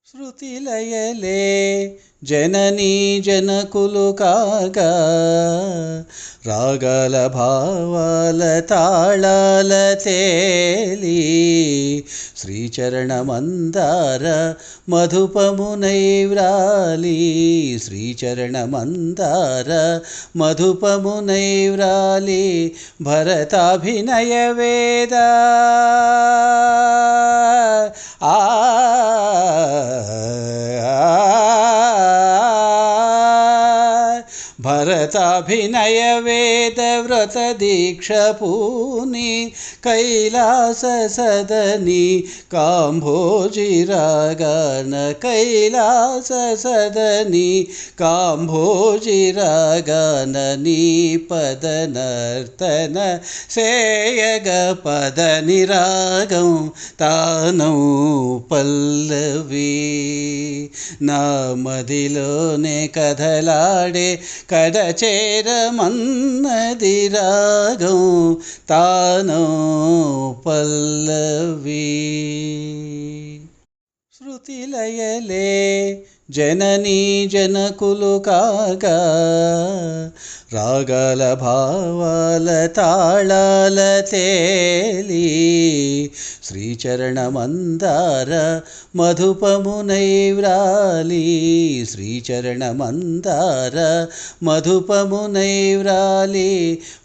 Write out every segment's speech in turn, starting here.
శృతిలయలే జననీ జనకులు కాగా రాగాల భావాల తాళాల తేలి శ్రీచరణమందార మధుపమునై వ్రాలి శ్రీచరణమందార మధుపమునై వ్రాలి భరతాభినయ వేద భరతాభినయ వేద వ్రత దీక్ష పూని కైలాస సదని కాంభోజి రాగాన కైలాస సదని కాంభోజి రాగాన నీ పద నర్తన సేయగ పద నిరాగం తానం పల్లవి నా మదిలోనే కదలాడే కడచేరమన్నది రాగం తానో పల్లవి శృతిలయలే జననీ జనకులు కాగా రాగాల భావాల తాళాల తేలి శ్రీచరణమందార మధుపమునై వ్రాలి శ్రీచరణమందార మధుపమునై వ్రాలి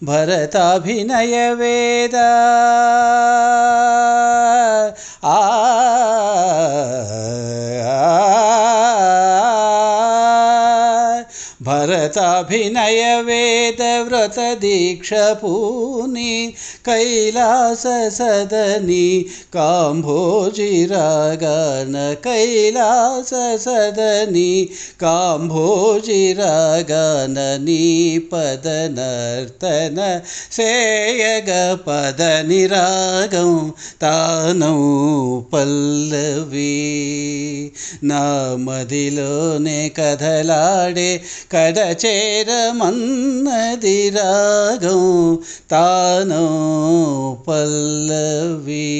భరతాభినయ వేద భరతాభినయ వేద వ్రత దీక్ష పూని కైలాస సదని కాంభోజి రాగాన కైలాస సదని కాంభోజి రాగాన నీ పద నర్తన సేయగ పద నిరాగం తానం పల్లవి నా మదిలోనే కదలాడే కడచేరమన్నది రాగం తానో పల్లవి.